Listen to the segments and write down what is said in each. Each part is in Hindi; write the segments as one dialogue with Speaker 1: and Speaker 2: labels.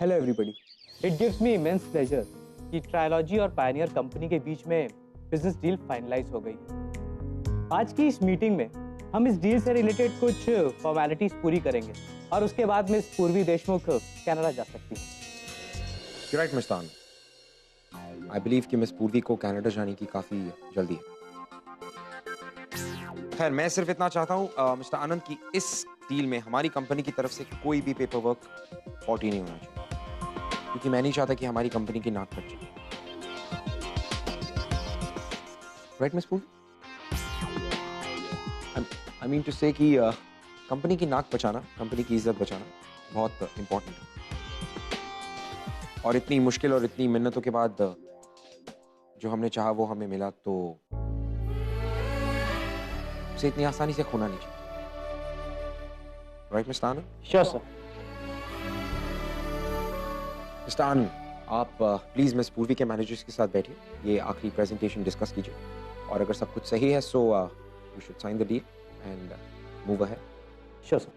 Speaker 1: Hello everybody. It gives me immense pleasure कि ट्रायोलॉजी और पायनियर कंपनी के बीच में बिजनेस डील फाइनलाइज हो गई। आज की इस मीटिंग में हम इस डील से रिलेटेड कुछ फॉर्मेलिटीज पूरी करेंगे और उसके बाद मिस पूर्वी देशमुख कनाडा जा सकती हैं।
Speaker 2: You're right, Mr. Anand. I believe कि मिस पूर्वी को कनाडा जाने की काफी जल्दी है। खैर, मैं सिर्फ इतना चाहता हूँ मिस्टर आनंद की इस डील में हमारी कंपनी की तरफ से कोई भी पेपर वर्क फॉल्टी नहीं होना चाहिए, क्योंकि मैं नहीं चाहता कि हमारी कंपनी की नाक कट जाए। राइट मिस पूर्वी? आई मीन टू से कि कंपनी की नाक बचाना, कंपनी की इज्जत बचाना बहुत इंपॉर्टेंट है। और इतनी मुश्किल और इतनी मिन्नतों के बाद जो हमने चाहा वो हमें मिला, तो उसे इतनी आसानी से खोना नहीं चाहिए। Right mister Anand?
Speaker 1: Sure sir.
Speaker 2: Mister Anand, आप प्लीज मिस पूर्वी के मैनेजर्स के साथ बैठिए, ये आखिरी प्रेजेंटेशन डिस्कस कीजिए, और अगर सब कुछ सही है so we should sign the deal and move ahead.
Speaker 1: Sure sir.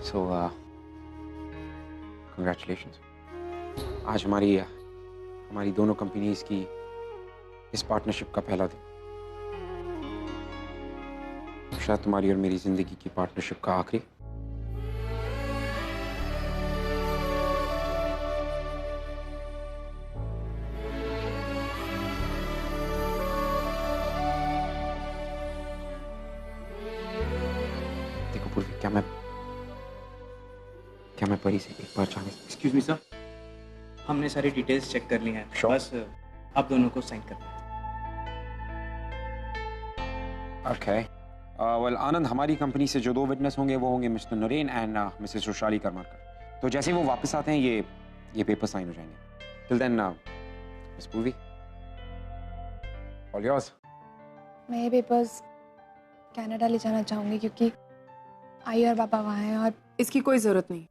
Speaker 2: So congratulations. आज हमारी दोनों कंपनीज की इस पार्टनरशिप का पहला दिन, शायद तुम्हारी और मेरी जिंदगी की पार्टनरशिप का आखिरी। देखो पूर्वी, क्या मैं परी से एक बार जाने?
Speaker 1: एक्सक्यूज मी सर, हमने सारी डिटेल्स चेक कर ली हैं।
Speaker 2: Sure.
Speaker 1: बस आप दोनों को साइन करना है।
Speaker 2: Okay. Well, आनंद, हमारी कंपनी से जो दो विटनेस होंगे वो होंगे mister Naren and missus Roshali Karmarkar. तो जैसे ही वो वापस आते हैं ये पेपर साइन हो जाएंगे। टिल देन मिस पूर्वी, ऑल योर्स।
Speaker 3: मैं ये पेपर्स कनाडा ले जाना चाहूँगी क्योंकि आई और पापा वहाँ हैं और
Speaker 4: इसकी कोई जरूरत नहीं।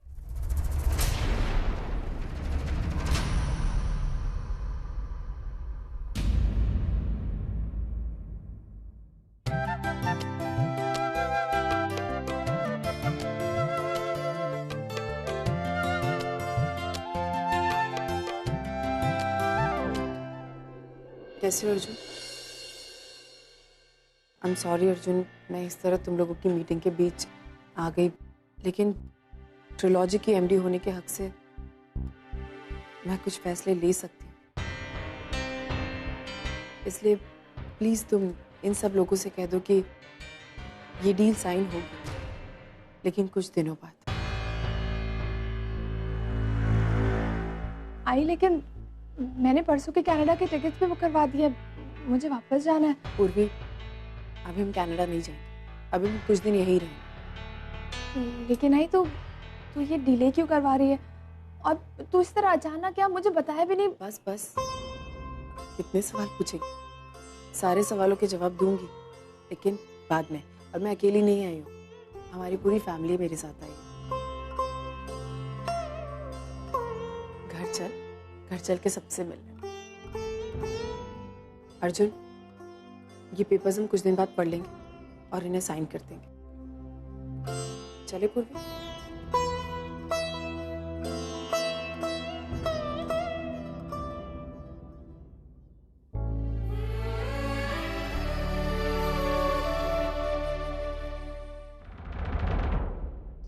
Speaker 4: कैसे हो Arjun? I am sorry Arjun, मैं इस तरह तुम लोगों की मीटिंग के बीच आ गई, लेकिन ट्रिलॉजी की एमडी होने के हक से मैं कुछ फैसले ले सकती हूँ। इसलिए प्लीज तुम इन सब लोगों से कह दो कि ये डील साइन होगी, लेकिन कुछ दिनों बाद।
Speaker 3: आई, लेकिन मैंने परसों के कनाडा के टिकट्स भी बुक करवा दिए, मुझे वापस जाना है।
Speaker 4: पूर्वी, अभी हम कनाडा नहीं जाएंगे, अभी हम कुछ दिन यहीं रहेंगे।
Speaker 3: लेकिन आई तो ये डिले क्यों करवा रही है? और तू इस तरह अचानक, क्या मुझे बताया भी नहीं?
Speaker 4: बस बस, कितने सवाल पूछेगी? सारे सवालों के जवाब दूंगी, लेकिन बाद में। और मैं अकेली नहीं आई हूँ, हमारी पूरी फैमिली मेरे साथ आई है। घर चल के सबसे मिलने। अर्जुन, ये पेपर्स हम कुछ दिन बाद पढ़ लेंगे और इन्हें साइन कर देंगे। चले पूर्वी?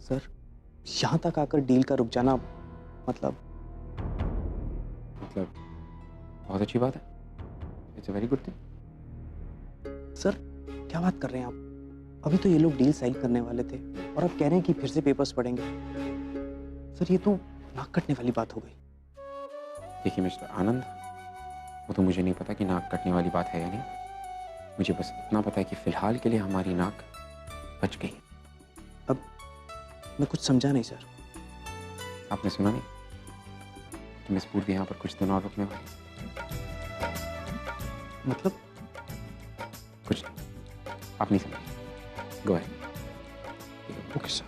Speaker 1: सर, यहाँ तक आकर डील का रुक जाना मतलब
Speaker 2: बहुत अच्छी बात है। It's a very good thing.
Speaker 1: Sir, क्या बात कर रहे हैं आप? अभी तो ये लोग डील साइन करने वाले थे और अब कह रहे हैं कि फिर से पेपर्स पढ़ेंगे। सर, ये तो नाक कटने वाली बात हो गई।
Speaker 2: देखिए मिस्टर आनंद, वो तो मुझे नहीं पता कि नाक कटने वाली बात है या नहीं। मुझे बस इतना पता है कि फिलहाल के लिए हमारी नाक बच गई।
Speaker 1: अब मैं कुछ समझा नहीं सर।
Speaker 2: आपने सुना नहीं कि मिस पूर्वी यहाँ पर कुछ दिन और रुकने वाली?
Speaker 1: मतलब
Speaker 2: कुछ आप नहीं समझे। Go ahead.
Speaker 1: Okay sir.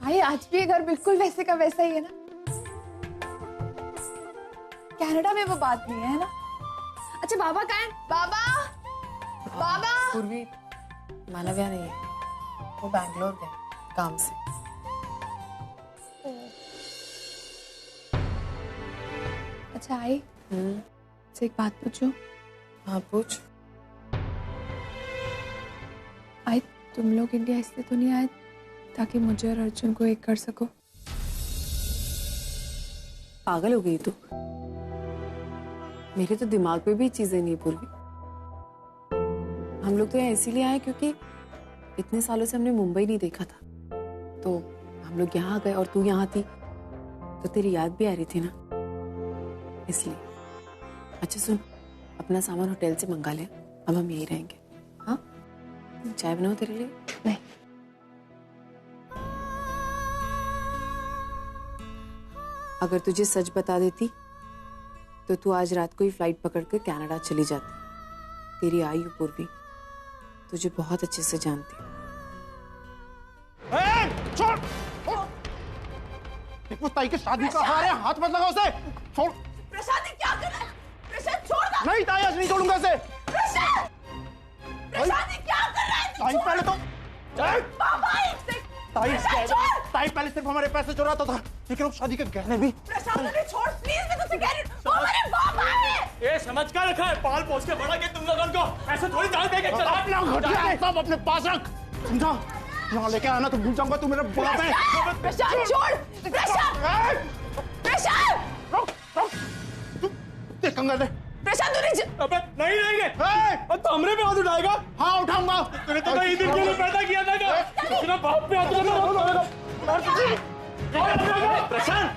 Speaker 3: भाई आज भी ये घर बिल्कुल वैसे का वैसा ही है ना। कनाडा में वो बात नहीं है ना। अच्छा बाबा कहाँ है? बाबा बाबा।
Speaker 4: पूर्वी मालव्या नहीं है, वो बैंगलोर गए काम से।
Speaker 3: अच्छा आई से एक बात पूछूं?
Speaker 4: हाँ पूछ।
Speaker 3: आई तुम लोग इंडिया इसलिए तो नहीं आए ताकि मुझे और अर्जुन को एक कर सको?
Speaker 4: पागल हो गई तू? मेरे तो दिमाग में भी चीजें नहीं पूर्वी। हम लोग तो यहाँ इसीलिए आए क्योंकि इतने सालों से हमने मुंबई नहीं देखा था, तो हम लोग यहाँ गए और तू यहाँ थी तो तेरी याद भी आ रही थी ना, इसलिए। अच्छा सुन, अपना सामान होटल से मंगा ले, अब हम यहीं रहेंगे। हाँ चाय बनाओ तेरे लिए?
Speaker 3: नहीं।
Speaker 4: अगर तुझे सच बता देती तो तू आज रात को ही फ्लाइट पकड़ कर कनाडा चली जाती। तेरी आयु पूर्वी तुझे बहुत अच्छे से जानती हूँ।
Speaker 5: छोड़! देखो ताई की शादी का हार है, हाथ मत लगाओ उसे। छोड़।
Speaker 6: प्रशांत क्या कर रहा है? प्रशांत छोड़ दो।
Speaker 5: नहीं ताई, आज नहीं छोड़ूंगा इसे।
Speaker 6: प्रशांत क्या कर रहा है?
Speaker 5: ताई पहले तो
Speaker 6: पापा
Speaker 5: ताई पहले सिर्फ हमारे पैसे चुराता था, लेकिन अब शादी के गहने भी।
Speaker 6: प्रशांत ने छोड़, प्लीज मैं तुझसे कह रही हूँ, वो हमारे पापा है।
Speaker 7: ये समझ कर रखा है, पाल पोस के बड़ा के तुम लोगों को ऐसे थोड़ी जान देंगे। चल
Speaker 5: अपना घटिया है सब अपने पास रख, समझा? यहाँ लेके आना तो भूल जाऊंगा तू मेरा बाप है।
Speaker 6: प्रशांत छोड़, प्रशांत
Speaker 5: रुक रुक, तू देख कंगाल है।
Speaker 6: प्रशांत तूने
Speaker 7: अबे नहीं रहेंगे। अब तो हमरे पे हाथ उठाएगा?
Speaker 5: हाँ उठाऊंगा।
Speaker 7: तूने तो कहीं दिन के लिए पैदा किया था क्या? तेरा बाप पे हाथ उठाएगा। प्रशांत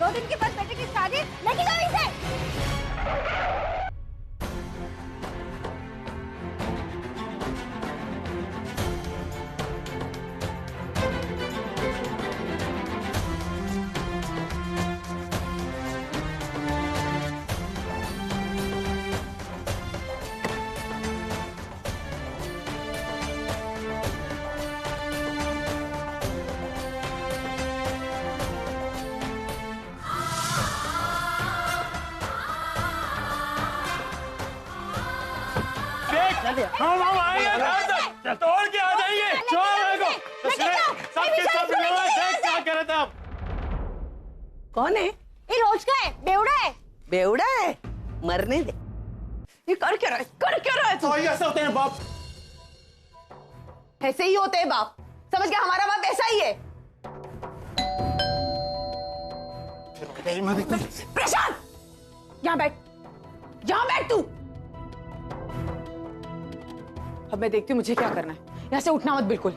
Speaker 6: दो दिन के बाद बेटे की शादी, लेके जाओ इसे।
Speaker 7: हम आएंगे, तोड़ के आ जाएंगे। सबके सब देख क्या कर रहे थे आप।
Speaker 6: कौन है? ये रोज का है, बेवड़ा है। बेवड़ा है? मरने दे। ये कर क्या रहा है? कर क्या रहा है तू?
Speaker 5: ऐसे होते हैं बाप।
Speaker 6: ऐसे ही होते हैं बाप। समझ गया, हमारा बाप ऐसा ही है। प्रशांत यहाँ बैठ, यहाँ बैठ तू। अब मैं देखती हूँ मुझे क्या करना है। यहाँ से उठना मत बिल्कुल।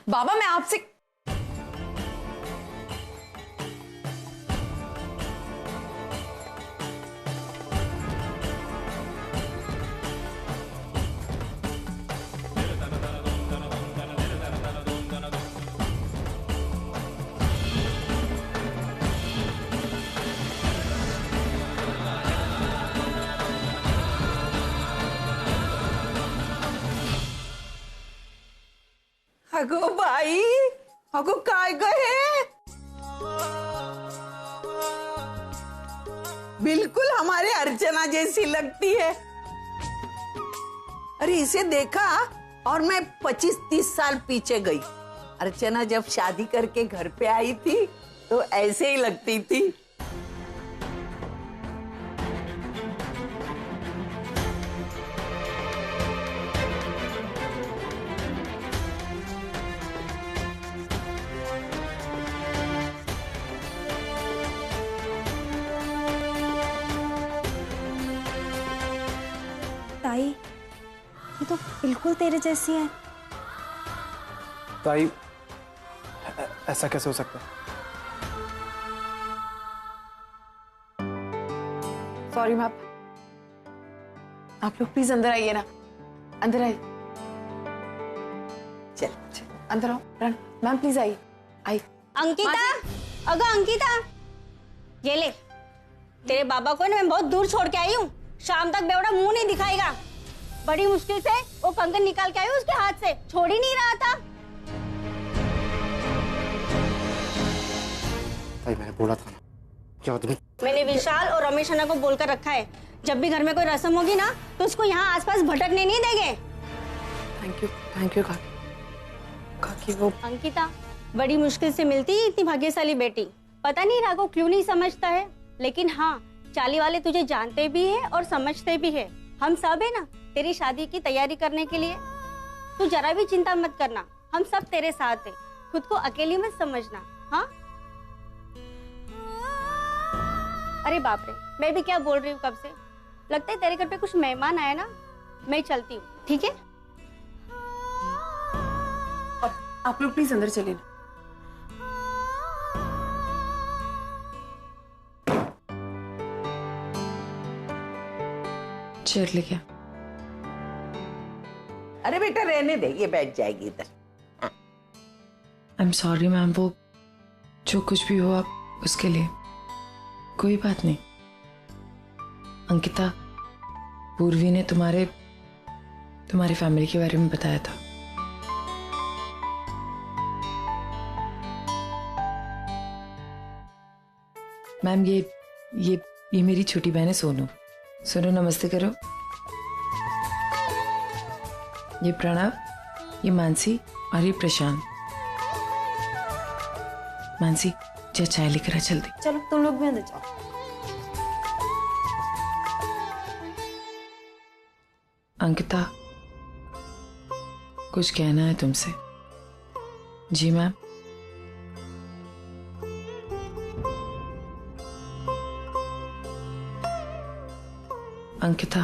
Speaker 6: बाबा मैं आपसे अगो भाई, अगो काय गए? बिल्कुल हमारे अर्चना जैसी लगती है।
Speaker 8: अरे इसे देखा और मैं 25-30 साल पीछे गई। अर्चना जब शादी करके घर पे आई थी तो ऐसे ही लगती थी।
Speaker 9: ताई, ये तो बिल्कुल तेरे जैसी है।
Speaker 10: ताई, ऐसा कैसे हो सकता है?
Speaker 4: सॉरी मैम, आप लोग प्लीज अंदर आइए ना, अंदर आइए। चल अंदर आओ। मैम प्लीज आइए, आइए।
Speaker 9: अंकिता, अगर अंकिता, ये ले, तेरे बाबा को ना मैं बहुत दूर छोड़ के आई हूँ।
Speaker 11: शाम तक बेवड़ा मुंह नहीं दिखाएगा। बड़ी मुश्किल से वो कंगन निकाल के आई उसके हाथ से, छोड़ ही नहीं रहा था।
Speaker 5: मैंने बोला था ना, क्या तुम्हें?
Speaker 11: मैंने विशाल और रमेश अन्ना को बोलकर रखा है, जब भी घर में कोई रस्म होगी ना तो उसको यहाँ आसपास भटकने नहीं देंगे।
Speaker 4: थैंक यू काकी। वो
Speaker 11: अंकिता बड़ी मुश्किल से मिलती है इतनी भाग्यशाली बेटी। पता नहीं राघव क्यों नहीं समझता है, लेकिन हाँ चाली वाले तुझे जानते भी है और समझते भी है। हम सब है ना तेरी शादी की तैयारी करने के लिए। तू जरा भी चिंता मत करना, हम सब तेरे साथ है। खुद को अकेली मत समझना। हाँ अरे बाप रे, मैं भी क्या बोल रही हूँ कब से। लगता है तेरे घर पे कुछ मेहमान आए ना, मैं चलती हूँ, ठीक है?
Speaker 4: आप लोग प्लीज अंदर चलिए ना। चेयर ले क्या?
Speaker 8: अरे बेटा रहने दे, ये बैठ जाएगी इधर।
Speaker 4: आई एम सॉरी मैम, वो जो कुछ भी हो आप उसके लिए कोई बात नहीं। अंकिता, पूर्वी ने तुम्हारे फैमिली के बारे में बताया था। मैम ये मेरी छोटी बहन है सोनू। सोनू नमस्ते करो। ये प्रणव, ये मानसी और ये प्रशांत। मानसी जा चाय लेकर आ जल्दी।
Speaker 9: चलो तुम लोग भी अंदर जाओ।
Speaker 4: अंकिता, कुछ कहना है तुमसे? जी मैम। अंकिता,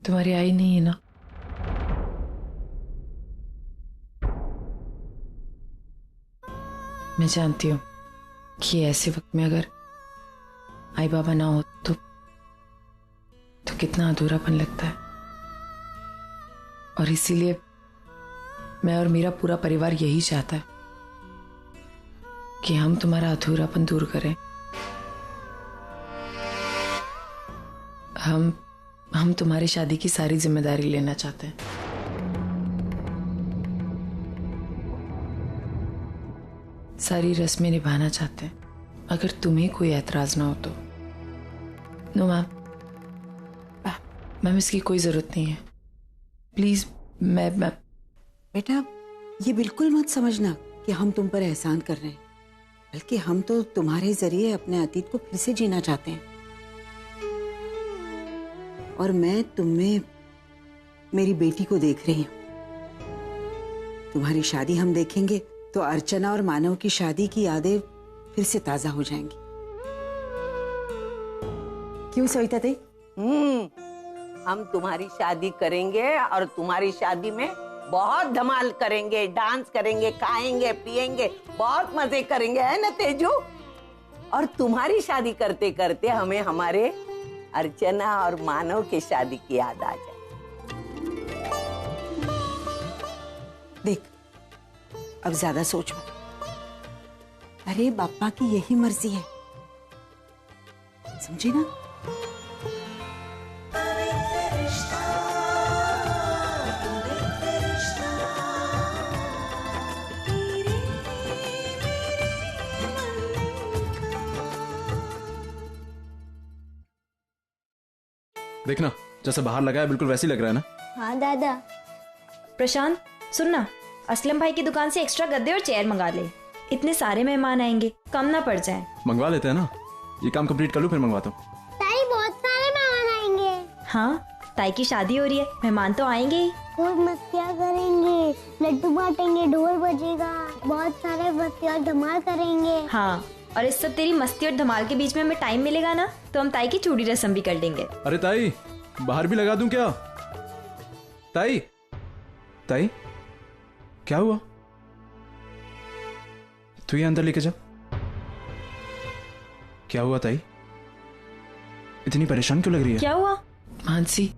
Speaker 4: तुम्हारी आई नहीं है ना? मैं जानती हूँ कि ऐसे वक्त में अगर आई बाबा ना हो तो कितना अधूरापन लगता है। और इसीलिए मैं और मेरा पूरा परिवार यही चाहता है कि हम तुम्हारा अधूरापन दूर करें। हम तुम्हारी शादी की सारी जिम्मेदारी लेना चाहते हैं। सारी रस्में निभाना चाहते हैं, अगर तुम्हें कोई ऐतराज ना हो तो। नो मैम, इसकी कोई जरूरत नहीं है। प्लीज मैं
Speaker 8: बेटा ये बिल्कुल मत समझना कि हम तुम पर एहसान कर रहे हैं, बल्कि हम तो तुम्हारे जरिए अपने अतीत को फिर से जीना चाहते हैं। और मैं तुम्हें मेरी बेटी को देख रही हूं। तुम्हारी शादी हम देखेंगे तो अर्चना और मानव की शादी की यादें फिर से ताजा हो जाएंगी। क्यों सविता दी? हम तुम्हारी शादी करेंगे और तुम्हारी शादी में बहुत धमाल करेंगे, डांस करेंगे, खाएंगे पिएंगे, बहुत मजे करेंगे, है ना तेजू? और तुम्हारी शादी करते करते हमें हमारे अर्चना और मानव की शादी की याद आ जाए। देख अब ज्यादा सोच मत। अरे बापा की यही मर्जी है, समझे ना?
Speaker 10: देखना जैसे बाहर लगा है बिल्कुल वैसे ही लग रहा है ना?
Speaker 9: हाँ दादा।
Speaker 12: प्रशांत सुनना, असलम भाई की दुकान से एक्स्ट्रा गद्दे और चेयर मंगा ले। इतने सारे मेहमान आएंगे, कम ना पड़ जाए।
Speaker 10: मंगवा लेते हैं ना, ये काम कंप्लीट कर लूं फिर मंगवाता हूँ।
Speaker 9: ताई बहुत सारे मेहमान आएंगे।
Speaker 12: हाँ ताई की शादी हो रही है, मेहमान तो आएंगे ही।
Speaker 9: खूब मस्तियाँ करेंगे, लड्डू बांटेंगे, ढोल बजेगा, बहुत सारे मस्ती और धमाल करेंगे।
Speaker 12: हाँ और इस सब तेरी मस्ती और धमाल के बीच में हमें टाइम मिलेगा ना तो हम ताई की चूड़ी रस्म भी कर लेंगे।
Speaker 10: अरे ताई बाहर भी लगा दूं क्या? ताई ताई क्या हुआ? तू ये अंदर लेके जा। क्या हुआ ताई? इतनी परेशान क्यों लग रही है?
Speaker 12: क्या हुआ?
Speaker 4: मानसी,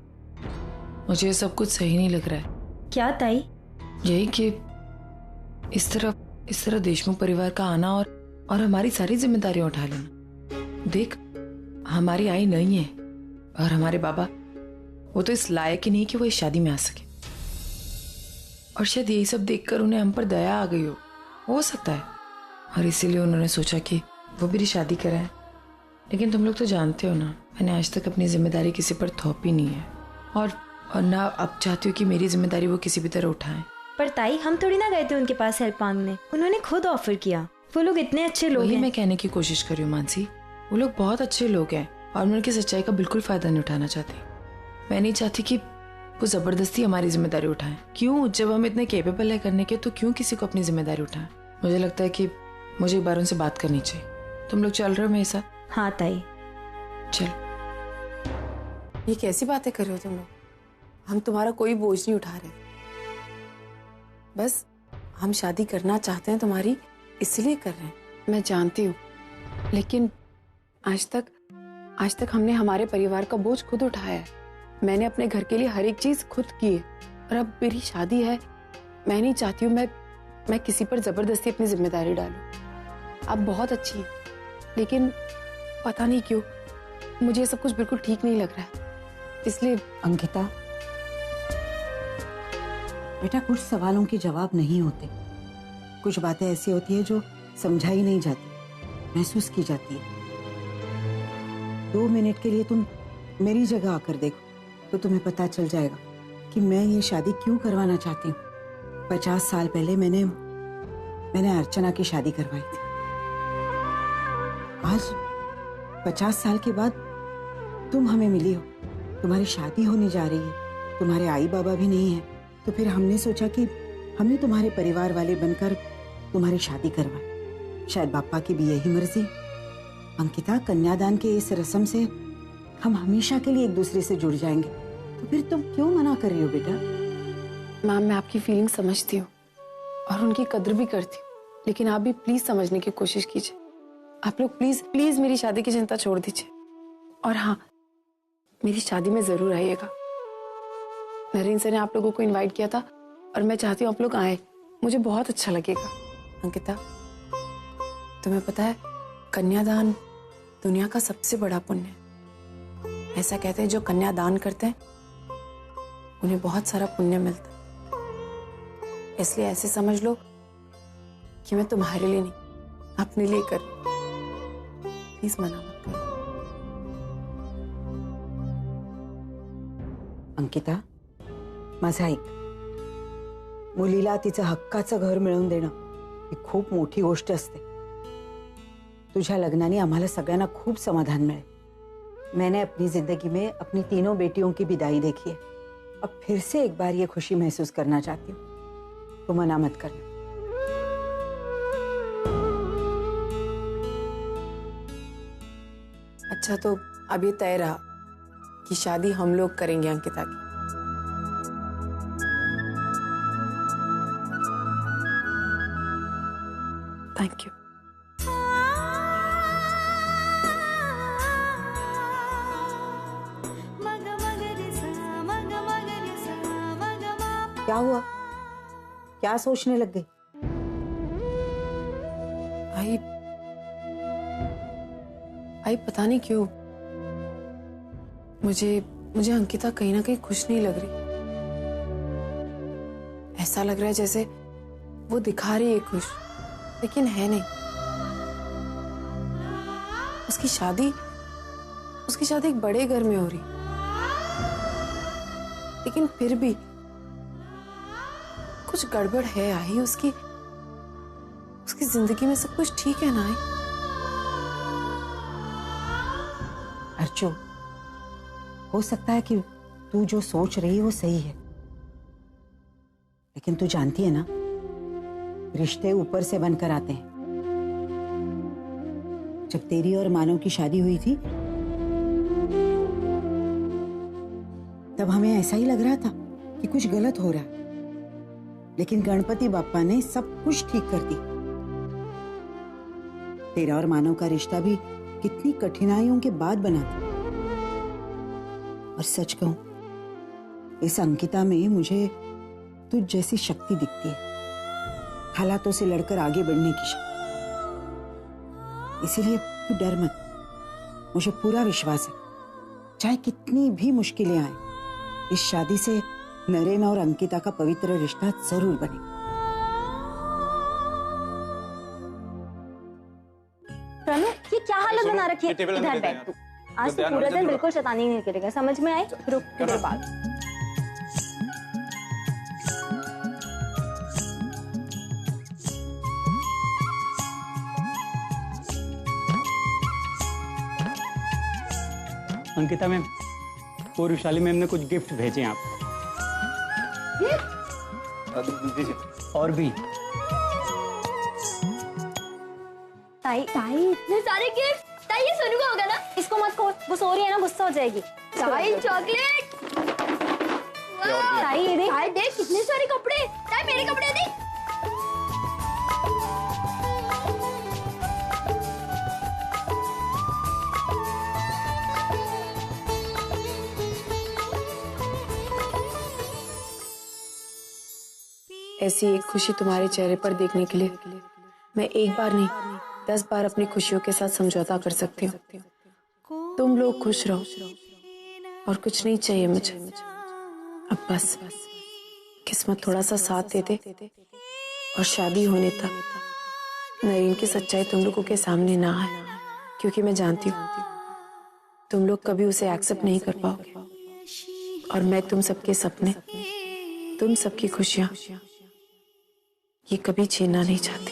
Speaker 4: मुझे ये सब कुछ सही नहीं लग रहा है।
Speaker 12: क्या ताई?
Speaker 4: यही कि इस तरह देशमुख परिवार का आना और हमारी सारी जिम्मेदारियां उठा लेना। देख
Speaker 13: हमारी आई नहीं है और हमारे बाबा वो तो इस लायक ही नहीं कि वो इस शादी में आ सके। और शायद यही सब देखकर उन्हें हम पर दया आ गई हो सकता है, और इसीलिए उन्होंने सोचा कि वो मेरी शादी कराए। लेकिन तुम लोग तो जानते हो ना, मैंने आज तक अपनी जिम्मेदारी किसी पर थोपी नहीं है, और ना अब चाहती हूँ कि मेरी जिम्मेदारी वो किसी भी तरह उठाएं।
Speaker 12: पर ताई, हम थोड़ी ना गए थे उनके पास हेल्प मांगने, उन्होंने खुद ऑफर किया। वो लोग इतने अच्छे लोग हैं।
Speaker 13: मैं कहने की कोशिश कर रही हूँ मानसी, वो लोग बहुत अच्छे लोग हैं और मैं उनकी सच्चाई का बिल्कुल फायदा नहीं उठाना चाहती। मैं नहीं चाहती कि वो जबरदस्ती हमारी जिम्मेदारी उठाएं। क्यों, जब हम इतने केपेबल है करने के, तो क्यों किसी को अपनी जिम्मेदारी उठाएं? मुझे लगता है कि मुझे एक बार उनसे बात करनी चाहिए। तुम लोग चल रहे हो मेरे साथ?
Speaker 12: हाँ ताई
Speaker 13: चल।
Speaker 4: ये कैसी बातें कर रहे हो तुम लोग? हम तुम्हारा कोई बोझ नहीं उठा रहे, बस हम शादी करना चाहते हैं तुम्हारी, इसलिए कर रहे हैं। मैं जानती हूँ, लेकिन आज तक हमने हमारे परिवार का बोझ खुद उठाया है। मैंने अपने घर के लिए हर एक चीज खुद की है, और अब मेरी शादी है। मैं नहीं चाहती हूँ मैं किसी पर जबरदस्ती अपनी जिम्मेदारी डालूं। आप बहुत अच्छी हैं, लेकिन पता नहीं क्यों मुझे ये सब कुछ बिल्कुल ठीक नहीं लग रहा है, इसलिए।
Speaker 6: अंकिता बेटा, कुछ सवालों के जवाब नहीं होते। कुछ बातें ऐसी होती है जो समझाई नहीं जाती, महसूस की जाती है। 2 मिनट के लिए तुम मेरी जगह आकर देखो तो तुम्हें पता चल जाएगा कि मैं ये शादी क्यों करवाना चाहती हूँ। 50 साल पहले मैंने अर्चना की शादी करवाई थी। आज 50 साल के बाद तुम हमें मिली हो, तुम्हारी शादी होने जा रही है, तुम्हारे आई बाबा भी नहीं है, तो फिर हमने सोचा कि हमने तुम्हारे परिवार वाले बनकर तुम्हारी शादी करवाई। शायद बापा की भी यही मर्जी। अंकिता, कन्यादान के इस रस्म से हम हमेशा के लिए एक दूसरे से जुड़ जाएंगे, तो फिर तुम क्यों मना कर रही हो बेटा?
Speaker 4: मैम, मैं आपकी फीलिंग समझती हूँ और उनकी कदर भी करती हूँ, लेकिन आप भी प्लीज समझने की कोशिश कीजिए। आप लोग प्लीज मेरी शादी की चिंता छोड़ दीजिए, और हाँ, मेरी शादी में जरूर आइएगा। नरेंद्र सर ने आप लोगों को इनवाइट किया था और मैं चाहती हूँ आप लोग आए, मुझे बहुत अच्छा लगेगा। अंकिता, तुम्हें पता है, कन्यादान दुनिया का सबसे बड़ा पुण्य है। ऐसा कहते हैं जो कन्यादान करते हैं उन्हें बहुत सारा पुण्य मिलता है। इसलिए ऐसे समझ लो कि मैं तुम्हारे लिए नहीं, अपने लिए कर। प्लीज मना मत करो।
Speaker 6: अंकिता, माझं ऐक, मुलीला तिचं हक्काचं घर मिळवून देणं ही खूप मोठी गोष्ट असते। तुझ्या लग्नाने आम्हाला सगळ्यांना खूप समाधान मिळे। मैंने अपनी जिंदगी में अपनी तीनों बेटियों की विदाई देखी है। अब फिर से एक बार ये खुशी महसूस करना चाहती हूँ, तो मना मत करना।
Speaker 4: अच्छा, तो अब ये तय रहा कि शादी हम लोग करेंगे अंकिता की। Thank you.
Speaker 6: क्या हुआ? क्या सोचने लग गई?
Speaker 4: आई पता नहीं क्यों मुझे अंकिता कहीं ना कहीं खुश नहीं लग रही। ऐसा लग रहा है जैसे वो दिखा रही है खुश, लेकिन है नहीं। उसकी शादी एक बड़े घर में हो रही, लेकिन फिर भी कुछ गड़बड़ है। आई उसकी जिंदगी में सब कुछ ठीक है ना? आई
Speaker 6: अर्चो, हो सकता है कि तू जो सोच रही है वो सही है, लेकिन तू जानती है ना, रिश्ते ऊपर से बनकर आते हैं। जब तेरी और मानव की शादी हुई थी तब हमें ऐसा ही लग रहा था कि कुछ गलत हो रहा है, लेकिन गणपति बाप्पा ने सब कुछ ठीक कर दी। तेरा और मानव का रिश्ता भी कितनी कठिनाइयों के बाद बना था। और सच कहूं, इस अंकिता में मुझे तुझ जैसी शक्ति दिखती है, हालातों से लड़कर आगे बढ़ने की शक्ति। इसीलिए तू डर मत, मुझे पूरा विश्वास है, चाहे कितनी भी मुश्किलें आए, इस शादी से नरेन और अंकिता का पवित्र रिश्ता जरूर बनेगा।
Speaker 14: प्रणु, ये क्या हालत बना रखी है? इधर बैठ तू। आज तो पूरा दिन बिल्कुल शैतानी नहीं करेगा, समझ में आए? रुक इधर बात।
Speaker 15: अंकिता मैम, और विशाली मैम ने कुछ गिफ्ट भेजे हैं आपको। और भी
Speaker 14: ताई इतने सारे गिफ्ट। ताई ये सोनू का होगा ना? इसको मत खोल, वो सो रही है ना, गुस्सा हो जाएगी। ताई चॉकलेट। ताई ये देख। ताई देख कितने सारे कपड़े। ताई मेरे कपड़े देख।
Speaker 4: ऐसी एक खुशी तुम्हारे चेहरे पर देखने के लिए मैं एक बार नहीं 10 बार अपनी खुशियों के साथ समझौता कर सकती हूँ। तुम लोग खुश रहो और कुछ नहीं चाहिए मुझे। अब बस किस्मत थोड़ा सा साथ दे दे और शादी होने तक नरीन की सच्चाई तुम लोगों के सामने ना आए, क्योंकि मैं जानती हूँ तुम लोग कभी उसे एक्सेप्ट नहीं कर पाओगे और मैं तुम सबके सपने, तुम सबकी खुशियां ये कभी छीनना नहीं चाहती।